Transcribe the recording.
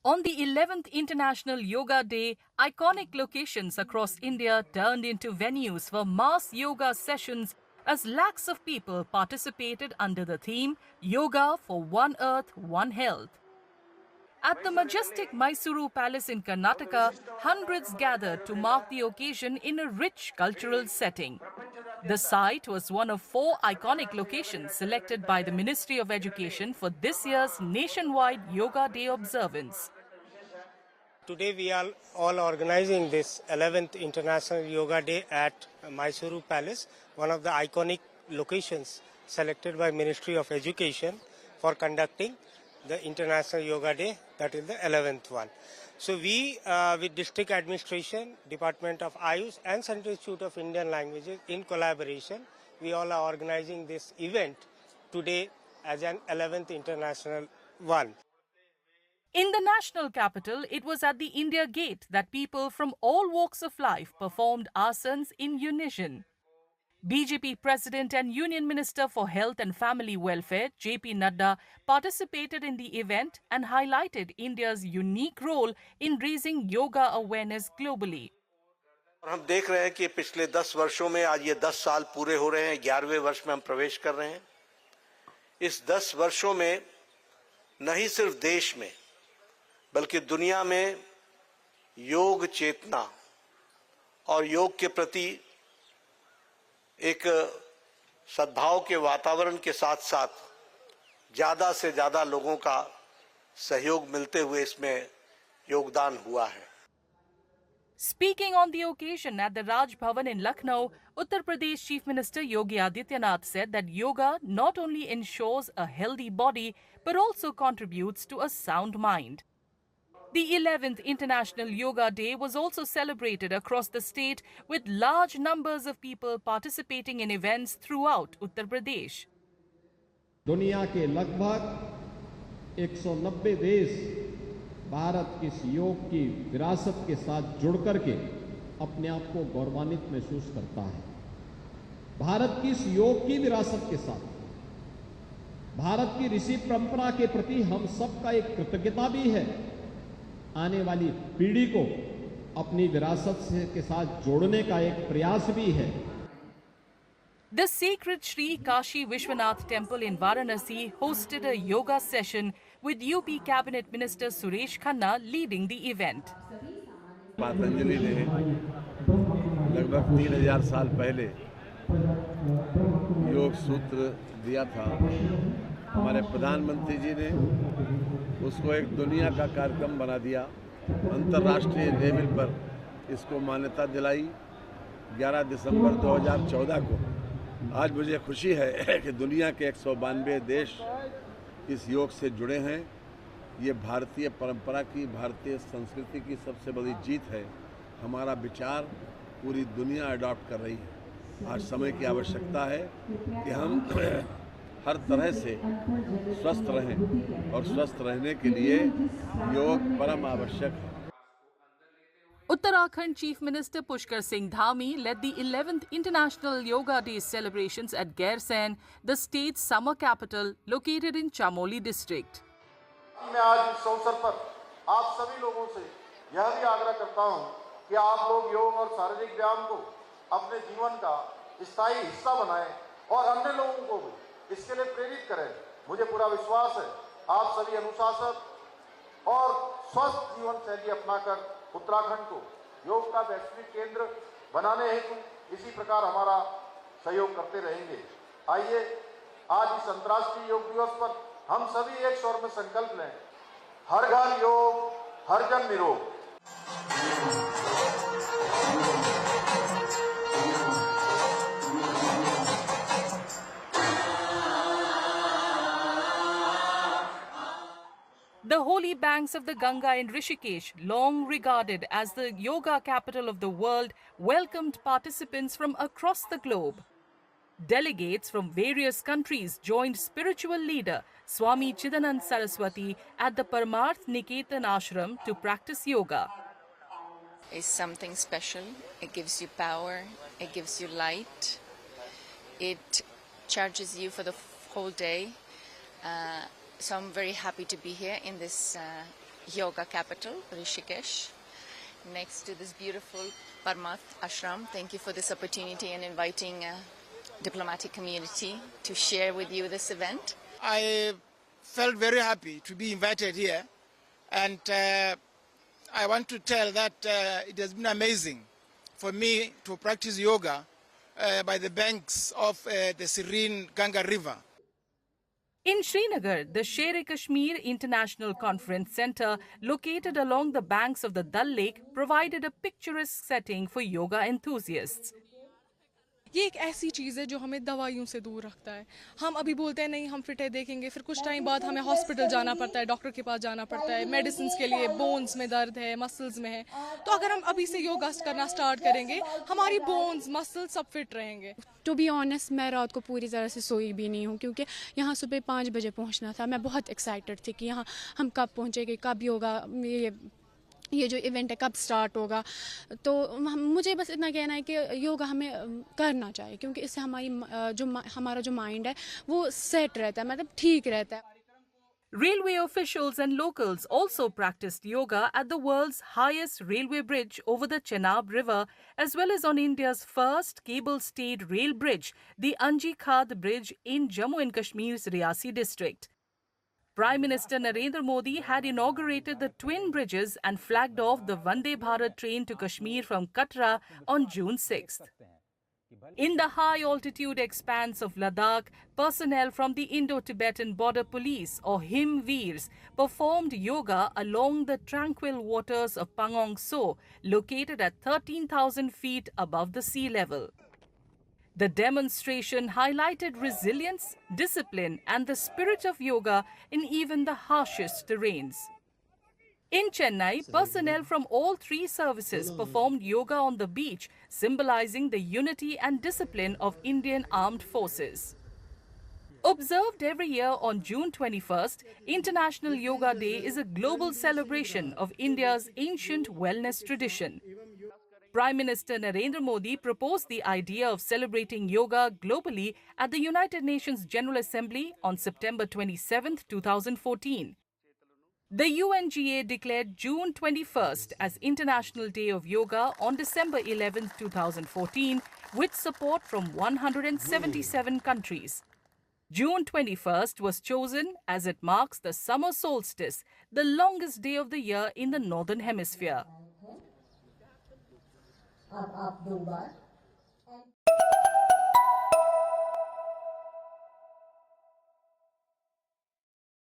On the 11th International Yoga Day, iconic locations across India turned into venues for mass yoga sessions as lakhs of people participated under the theme Yoga for One Earth, One Health. At the majestic Mysuru Palace in Karnataka, hundreds gathered to mark the occasion in a rich cultural setting. The site was one of 4 iconic locations selected by the Ministry of Education for this year's nationwide Yoga Day observance. Today we are all organizing this 11th International Yoga Day at Mysuru Palace, one of the iconic locations selected by Ministry of Education for conducting the International Yoga Day, that is the 11th one. So we, with District Administration, Department of Ayush and Central Institute of Indian Languages in collaboration, we all are organizing this event today as an 11th International one. In the national capital, it was at the India Gate that people from all walks of life performed asanas in unison. BJP President and Union Minister for Health and Family Welfare, JP Nadda, participated in the event and highlighted India's unique role in raising yoga awareness globally. हम देख रहे हैं कि पिछले 10 वर्षों में आज ये 10 साल पूरे हो रहे हैं, 11वें वर्ष में हम प्रवेश कर रहे हैं। इस 10 वर्षों में न ही सिर्फ देश में बल्कि दुनिया में योग चेतना और योग के प्रति एक सद्भाव के वातावरण के साथ साथ ज़्यादा से ज़्यादा लोगों का सहयोग मिलते हुए इसमें योगदान हुआ है। Speaking on the occasion at the Raj Bhavan in Lucknow, Uttar Pradesh Chief Minister Yogi Adityanath said that yoga not only ensures a healthy body but also contributes to a sound mind. The 11th International Yoga Day was also celebrated across the state with large numbers of people participating in events throughout Uttar Pradesh. दुनिया के लगभग 190 देश भारत की इस योग की विरासत के साथ जुड़कर के अपने आप को गौरवान्वित महसूस करता है। भारत की इस योग की विरासत के साथ भारत की ऋषि परंपरा के प्रति हम सबका एक कृतज्ञता भी है। आने वाली पीढ़ी को अपनी विरासत के साथ जोड़ने का एक प्रयास भी है। The sacred Sri Kashi Vishwanath Temple in Varanasi hosted a yoga session with UP Cabinet Minister Suresh Khanna leading the event. Patanjali ने लगभग 3000 साल पहले योग सूत्र दिया था। हमारे प्रधानमंत्री जी ने उसको एक दुनिया का कार्यक्रम बना दिया, अंतर्राष्ट्रीय लेवल पर इसको मान्यता दिलाई 11 दिसंबर 2014 को। आज मुझे खुशी है कि दुनिया के 192 देश इस योग से जुड़े हैं। ये भारतीय परंपरा की, भारतीय संस्कृति की सबसे बड़ी जीत है। हमारा विचार पूरी दुनिया अडॉप्ट कर रही है। आज समय की आवश्यकता है कि हम हर तरह से स्वस्थ रहें और स्वस्थ रहने के लिए योग परम आवश्यक है। Uttarakhand Chief Minister Pushkar Singh Dhami led the 11th International Yoga Day celebrations at Gairsen, the state's summer capital located in Chamoli district. मैं आज इस अवसर पर आप सभी लोगों से यह भी आग्रह करता हूं कि आप लोग योग और शारीरिक व्यायाम को अपने जीवन का स्थायी हिस्सा बनाएं और अन्य लोगों को भी इसके लिए प्रेरित करें। मुझे पूरा विश्वास है आप सभी अनुशासन और स्वस्थ जीवन शैली अपनाकर उत्तराखंड को योग का वैश्विक केंद्र बनाने हेतु इसी प्रकार हमारा सहयोग करते रहेंगे। आइए आज इस अंतर्राष्ट्रीय योग दिवस पर हम सभी एक स्वर में संकल्प लें, हर घर योग, हर जन निरोग। The holy banks of the Ganga in Rishikesh, long regarded as the yoga capital of the world, welcomed participants from across the globe. Delegates from various countries joined spiritual leader Swami Chidanand Saraswati at the Paramarth Niketan Ashram to practice yoga. It's something special. It gives you power. It gives you light. It charges you for the whole day. So I'm very happy to be here in this yoga capital, Rishikesh, next to this beautiful Parmath Ashram. Thank you for this opportunity and inviting diplomatic community to share with you this event. I felt very happy to be invited here, and I want to tell that it has been amazing for me to practice yoga by the banks of the serene Ganga River. In Srinagar, the Sher-e-Kashmir International Conference Centre, located along the banks of the Dal Lake, provided a picturesque setting for yoga enthusiasts. ये एक ऐसी चीज़ है जो हमें दवाइयों से दूर रखता है। हम अभी बोलते हैं नहीं हम फिट है देखेंगे, फिर कुछ टाइम बाद हमें हॉस्पिटल जाना पड़ता है, डॉक्टर के पास जाना पड़ता है, मेडिसिन के लिए, बोन्स में दर्द है, मसल्स में है। तो अगर हम अभी से योगा करना स्टार्ट करेंगे, हमारी बोन्स मसल्स सब फिट रहेंगे। टू बी ऑनेस्ट, मैं रात को पूरी तरह से सोई भी नहीं हूँ क्योंकि यहाँ सुबह 5 बजे पहुँचना था। मैं बहुत एक्साइटेड थी कि यहाँ हम कब पहुँचेंगे, कब योगा ये जो इवेंट है कब स्टार्ट होगा। तो मुझे बस इतना कहना है कि योगा हमें करना चाहिए क्योंकि इससे हमारा जो माइंड है वो सेट रहता है, मतलब ठीक रहता है। Railway officials and locals also practiced yoga at the world's highest railway bridge over the Chenab River, as well as on India's first cable-stayed rail bridge, the Anji Khad Bridge in Jammu and Kashmir's Riyasi district. Prime Minister Narendra Modi had inaugurated the twin bridges and flagged off the Vande Bharat train to Kashmir from Katra on June 6th. In the high-altitude expanse of Ladakh, personnel from the Indo-Tibetan Border Police, or Himveers, performed yoga along the tranquil waters of Pangong So, located at 13,000 feet above the sea level. The demonstration highlighted resilience, discipline, and the spirit of yoga in even the harshest terrains. In Chennai, personnel from all 3 services performed yoga on the beach, symbolizing the unity and discipline of Indian armed forces. Observed every year on June 21st, International Yoga Day is a global celebration of India's ancient wellness tradition. Prime Minister Narendra Modi proposed the idea of celebrating yoga globally at the United Nations General Assembly on September 27, 2014. The UNGA declared June 21st as International Day of Yoga on December 11, 2014, with support from 177 countries. June 21st was chosen as it marks the summer solstice, the longest day of the year in the Northern Hemisphere. अब आप 2 बार